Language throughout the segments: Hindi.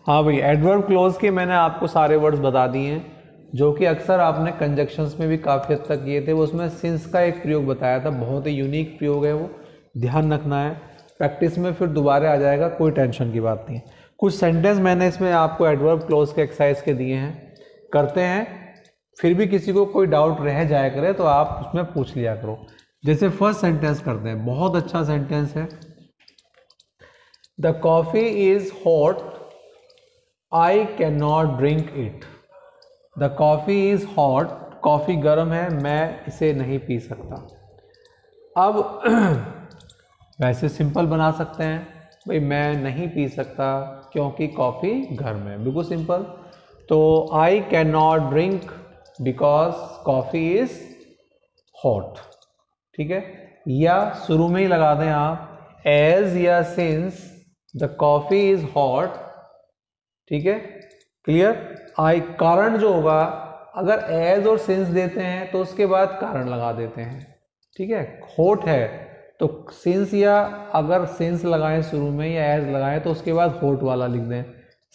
हाँ भाई, एडवर्ब क्लोज के मैंने आपको सारे वर्ड्स बता दिए हैं, जो कि अक्सर आपने कंजक्शंस में भी काफ़ी हद तक किए थे। वो उसमें सिंस का एक प्रयोग बताया था, बहुत ही यूनिक प्रयोग है वो, ध्यान रखना है। प्रैक्टिस में फिर दोबारा आ जाएगा, कोई टेंशन की बात नहीं है। कुछ सेंटेंस मैंने इसमें आपको एडवर्ब क्लोज के एक्सरसाइज के दिए हैं, करते हैं। फिर भी किसी को कोई डाउट रह जाया करे तो आप उसमें पूछ लिया करो। जैसे फर्स्ट सेंटेंस करते हैं, बहुत अच्छा सेंटेंस है। The coffee is hot, I can not drink it. The coffee is hot, coffee गर्म है, मैं इसे नहीं पी सकता। अब वैसे सिंपल बना सकते हैं, भाई मैं नहीं पी सकता क्योंकि कॉफ़ी गर्म है, बिल्कुल सिंपल। तो आई can not drink because coffee is hot, ठीक है। या शुरू में ही लगा दें आप एज या since the coffee is hot, ठीक है, क्लियर। आई कारण जो होगा, अगर एज और सिंस देते हैं तो उसके बाद कारण लगा देते हैं, ठीक है। हॉट है तो सिंस, या अगर सिंस लगाएं शुरू में या एज लगाएं तो उसके बाद हॉट वाला लिख दें।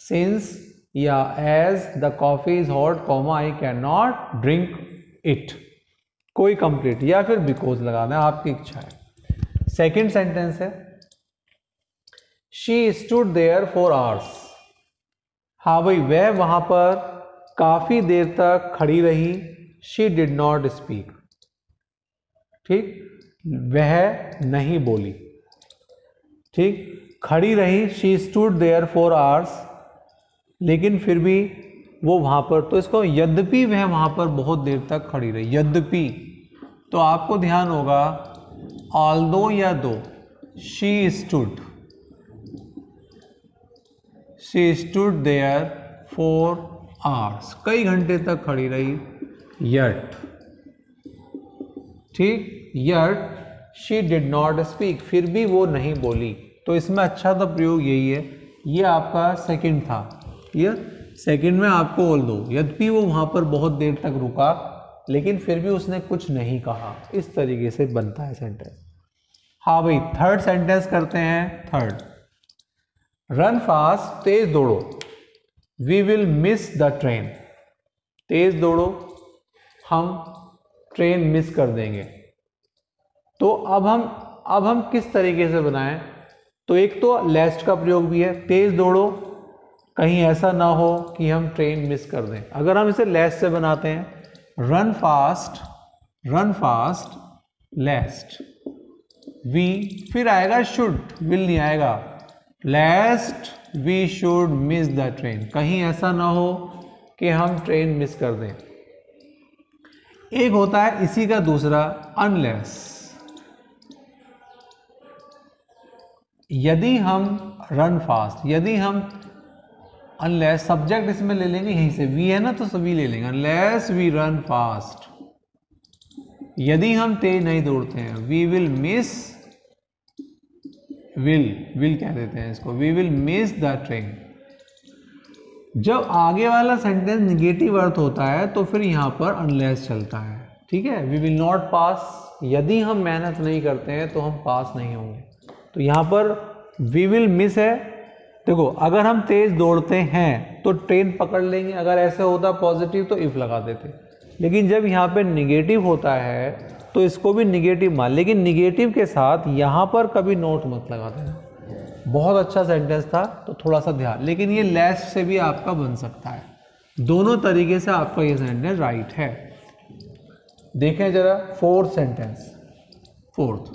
सिंस या as the coffee is hot comma I can not drink it, कोई कंप्लीट, या फिर बिकॉज लगा दें, आपकी इच्छा है। सेकेंड सेंटेंस है she stood there for hours. हाँ भाई, वह वहां पर काफी देर तक खड़ी रही। शी डिड नॉट स्पीक, ठीक, वह नहीं बोली, ठीक। खड़ी रही, she stood there for hours, लेकिन फिर भी वो वहां पर, तो इसको यद्यपि वह वहां पर बहुत देर तक खड़ी रही, यद्यपि। तो आपको ध्यान होगा ऑल्दो या though, she stood there for hours, कई घंटे तक खड़ी रही। यट, ठीक, yet she did not speak, फिर भी वो नहीं बोली। तो इसमें अच्छा सा प्रयोग यही है। ये आपका सेकंड था, ये सेकंड में आपको बोल दो यद्यपि वो वहां पर बहुत देर तक रुका लेकिन फिर भी उसने कुछ नहीं कहा, इस तरीके से बनता है सेंटेंस। हाँ भाई, थर्ड सेंटेंस करते हैं। थर्ड, रन फास्ट, तेज दौड़ो, we will miss the train. तेज दौड़ो, हम ट्रेन मिस कर देंगे। तो अब हम किस तरीके से बनाएं? तो एक तो लेस्ट का प्रयोग भी है, तेज दौड़ो, कहीं ऐसा ना हो कि हम ट्रेन मिस कर दें। अगर हम इसे लेस्ट से बनाते हैं, रन फास्ट लेस्ट, वी फिर आएगा शुड, विल नहीं आएगा, lest we should miss the train, कहीं ऐसा ना हो कि हम ट्रेन मिस कर दें। एक होता है इसी का दूसरा, अनलेस। यदि हम रन फास्ट, यदि हम, अनलेस सब्जेक्ट इसमें ले लेंगे, यहीं से वी है ना तो सभी ले लेंगे, अनलेस वी रन फास्ट, यदि हम तेज नहीं दौड़ते हैं, वी विल मिस, विल कह देते हैं इसको, we will miss the train. जब आगे वाला सेंटेंस निगेटिव अर्थ होता है तो फिर यहां पर अनलेस चलता है, ठीक है। वी विल नॉट पास, यदि हम मेहनत नहीं करते हैं तो हम पास नहीं होंगे। तो यहां पर वी विल मिस है। देखो, अगर हम तेज दौड़ते हैं तो ट्रेन पकड़ लेंगे, अगर ऐसे होता पॉजिटिव तो इफ लगा देते, लेकिन जब यहाँ पे निगेटिव होता है तो इसको भी निगेटिव मान, लेकिन निगेटिव के साथ यहाँ पर कभी नोट मत लगा देना। बहुत अच्छा सेंटेंस था, तो थोड़ा सा ध्यान, लेकिन ये लेस से भी आपका बन सकता है, दोनों तरीके से आपका ये सेंटेंस राइट है। देखें जरा fourth sentence. Fourth,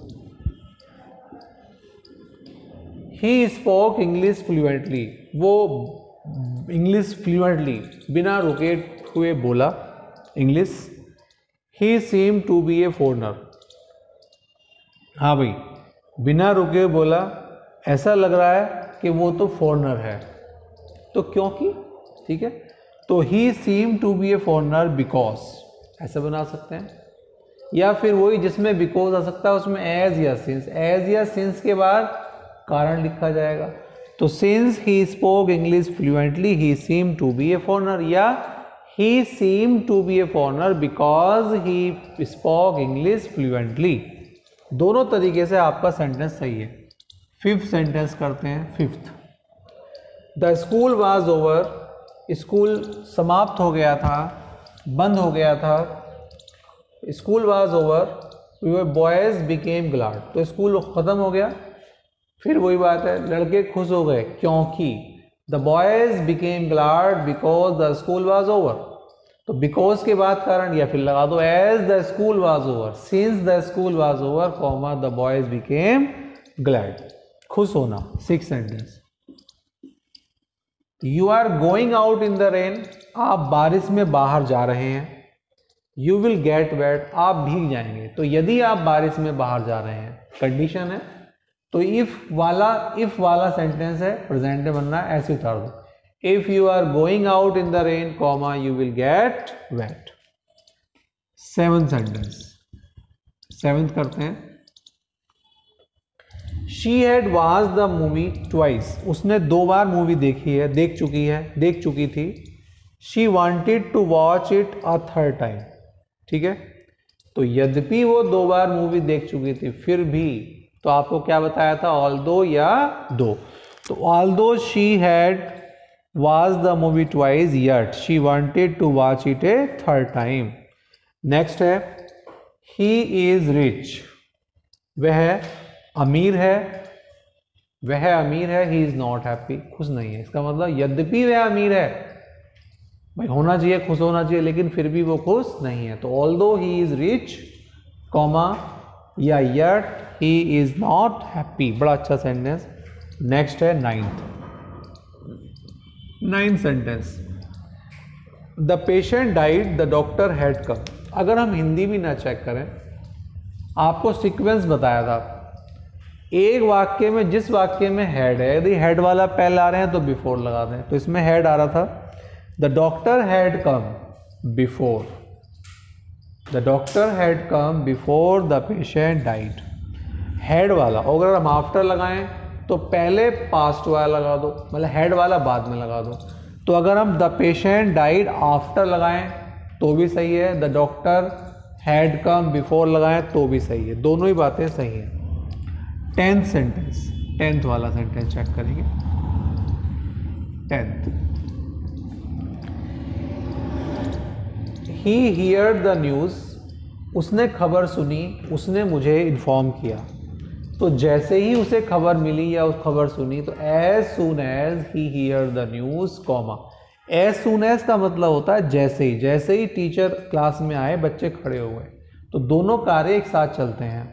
he spoke English fluently, वो इंग्लिश फ्लुएंटली बिना रुके हुए बोला English. He seem to be a foreigner, हाँ भाई, बिना रुके बोला, ऐसा लग रहा है कि वो तो फॉरनर है, तो क्योंकि, ठीक है। तो he seem to be a foreigner because, ऐसे बना सकते हैं। या फिर वही जिसमें बिकॉज आ सकता है उसमें एज या सिंस, एज या सिंस के बाद कारण लिखा जाएगा। तो since he spoke English fluently he seem to be a foreigner, या he seem to be a foreigner because he spoke English fluently. दोनों तरीके से आपका सेंटेंस सही है। फिफ्थ सेंटेंस करते हैं। Fifth, the school was over, school समाप्त हो गया था, बंद हो गया था। School was over, boys became glad, तो स्कूल ख़त्म हो गया। फिर वही बात है, लड़के खुश हो गए क्योंकि the boys became glad because the school was over. तो बिकॉज के बाद कारण या फिर लगा दो as the school was over, since the school was over comma the boys became glad, खुश होना। 6 sentence. You are going out in the rain, आप बारिश में बाहर जा रहे हैं। यू विल गेट वेट, आप भीग जाएंगे। तो यदि आप बारिश में बाहर जा रहे हैं, कंडीशन है, तो इफ वाला सेंटेंस है, प्रेजेंट में बनना है, ऐसे उतार दो। If you are going out in the rain comma you will get wet. 7th sentence, 7th करते हैं। She had watch the movie twice, उसने 2 बार मूवी देखी है, देख चुकी थी। She wanted to watch it a 3rd time, ठीक है। तो यद्यपि वो 2 बार मूवी देख चुकी थी, फिर भी, तो आपको क्या बताया था, ऑल्दो या दो। तो although she had watch the movie twice yet she wanted to watch it a 3rd time. Next है, ही इज रिच, वह अमीर है, ही इज नॉट हैप्पी, खुश नहीं है। इसका मतलब यद्यपि वह अमीर है, भाई होना चाहिए, खुश होना चाहिए, लेकिन फिर भी वो खुश नहीं है। तो although he is rich comma या yet he is not happy, बड़ा अच्छा सेंटेंस। नेक्स्ट है 9th sentence. The patient died the doctor had come. अगर हम हिंदी भी ना चेक करें, आपको सीक्वेंस बताया था, एक वाक्य में, जिस वाक्य में हैड है, यदि हैड वाला पहले आ रहे हैं तो बिफोर लगा दें। तो इसमें हैड आ रहा था, the doctor had come before, the doctor had come before the patient died. Had वाला, अगर हम आफ्टर लगाएं तो पहले पास्ट वाला लगा दो, मतलब हैड वाला बाद में लगा दो। तो अगर हम द पेशेंट डाइड आफ्टर लगाएं तो भी सही है, the doctor had come before लगाएं तो भी सही है, दोनों ही बातें सही हैं। 10th सेंटेंस, 10th वाला सेंटेंस चेक करेंगे। 10th, he hear the news, उसने खबर सुनी, उसने मुझे इन्फॉर्म किया। तो जैसे ही उसे खबर मिली या उस खबर सुनी, तो as soon as he hear the news comma, as soon as का मतलब होता है जैसे ही टीचर क्लास में आए, बच्चे खड़े हो गए, तो दोनों कार्य एक साथ चलते हैं,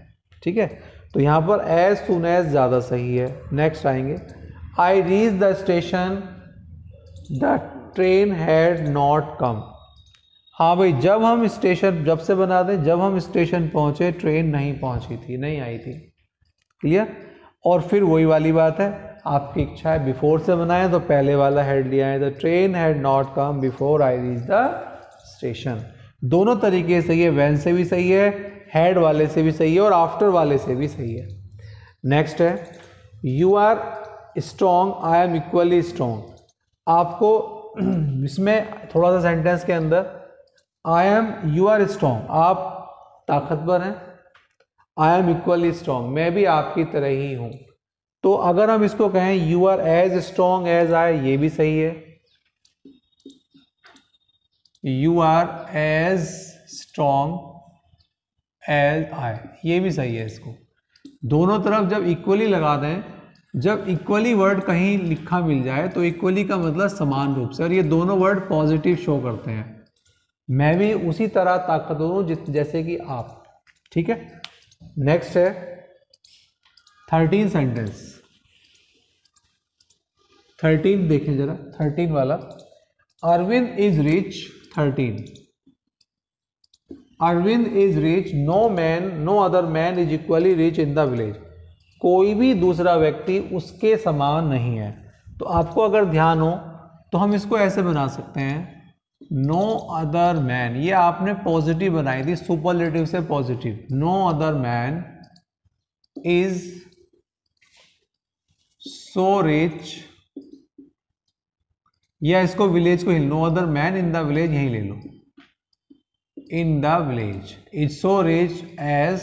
ठीक है। तो यहाँ पर एज सून एज ज़्यादा सही है। नेक्स्ट आएंगे, I reach the station the train had not come. हाँ भाई, जब हम से बना दें, जब हम स्टेशन पहुँचे ट्रेन नहीं पहुँची थी, नहीं आई थी, क्लियर। और फिर वही वाली बात है, आपकी इच्छा है बिफोर से बनाएं तो पहले वाला हेड लिया है, the train had not come before I reach the station. दोनों तरीके से, ये वैन से भी सही है, हेड वाले से भी सही है, और आफ्टर वाले से भी सही है। नेक्स्ट है, you are strong I am equally strong. आपको इसमें थोड़ा सा सेंटेंस के अंदर, I am, you are strong, आप ताकतवर हैं, आई एम इक्वली स्ट्रॉन्ग, मैं भी आपकी तरह ही हूं। तो अगर हम इसको कहें you are as strong as I, ये भी सही है, you are as strong as I, ये भी सही है। इसको दोनों तरफ जब इक्वली लगा दें, जब इक्वली वर्ड कहीं लिखा मिल जाए तो इक्वली का मतलब समान रूप से, और ये दोनों वर्ड पॉजिटिव शो करते हैं। मैं भी उसी तरह ताकतवर हूं जैसे कि आप, ठीक है। नेक्स्ट है 13 सेंटेंस, 13 देखें जरा, 13 वाला, Arvind is rich 13, Arvind is rich, no other man is equally rich in the village. कोई भी दूसरा व्यक्ति उसके समान नहीं है। तो आपको अगर ध्यान हो तो हम इसको ऐसे बना सकते हैं, नो अदर मैन, ये आपने पॉजिटिव बनाई थी, सुपरलेटिव से positive, no other man is so rich, या इसको विलेज को, no other man in the village यहीं ले लो, in the village is so rich as,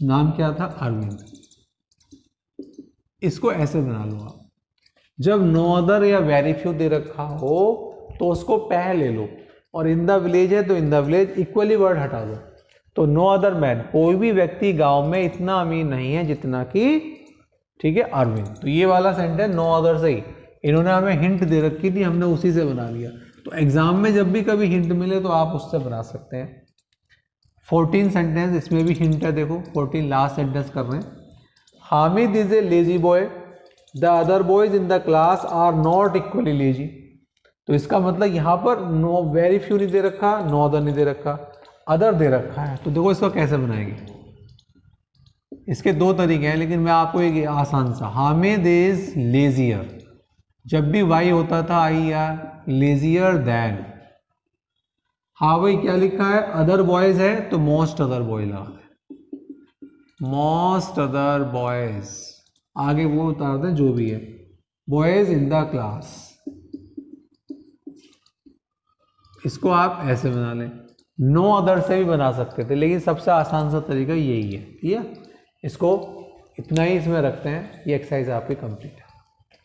नाम क्या था, अरविंद। इसको ऐसे बना लो आप, जब नो अदर या वेरी फ्यू दे रखा हो तो उसको पहले लो, और इन द विलेज है तो इन द विलेज इक्वली वर्ड हटा दो। तो नो अदर मैन, कोई भी व्यक्ति गांव में इतना अमीर नहीं है जितना कि, ठीक है, अरविंद। तो ये वाला सेंटेंस नो अदर से ही, इन्होंने हमें हिंट दे रखी थी, हमने उसी से बना लिया। तो एग्जाम में जब भी कभी हिंट मिले तो आप उससे बना सकते हैं। 14 सेंटेंस, इसमें भी हिंट है, देखो 14 लास्ट सेंटेंस कर रहे हैं। Hamid is a lazy boy, the other boys in the class are not equally lazy. तो इसका मतलब यहाँ पर नो वेरी फ्यू नहीं दे रखा, नो अदर नहीं दे रखा, अदर दे रखा है। तो देखो इसको कैसे बनाएंगे, इसके दो तरीके हैं, लेकिन मैं आपको एक आसान सा, हामिद इज लेजियर, जब भी वाई होता था आई आर, लेजियर देन। हाँ भाई क्या लिखा है, अदर बॉयज है तो मोस्ट अदर बॉय लगा है, मोस्ट अदर बॉयज, आगे वो उतारते हैं जो भी है, बॉयज इन द क्लास। इसको आप ऐसे बना लें, नो अदर से भी बना सकते थे, लेकिन सबसे आसान सा तरीका यही है। ठीक है, इसको इतना ही इसमें रखते हैं, ये एक्सरसाइज आपकी कंप्लीट है।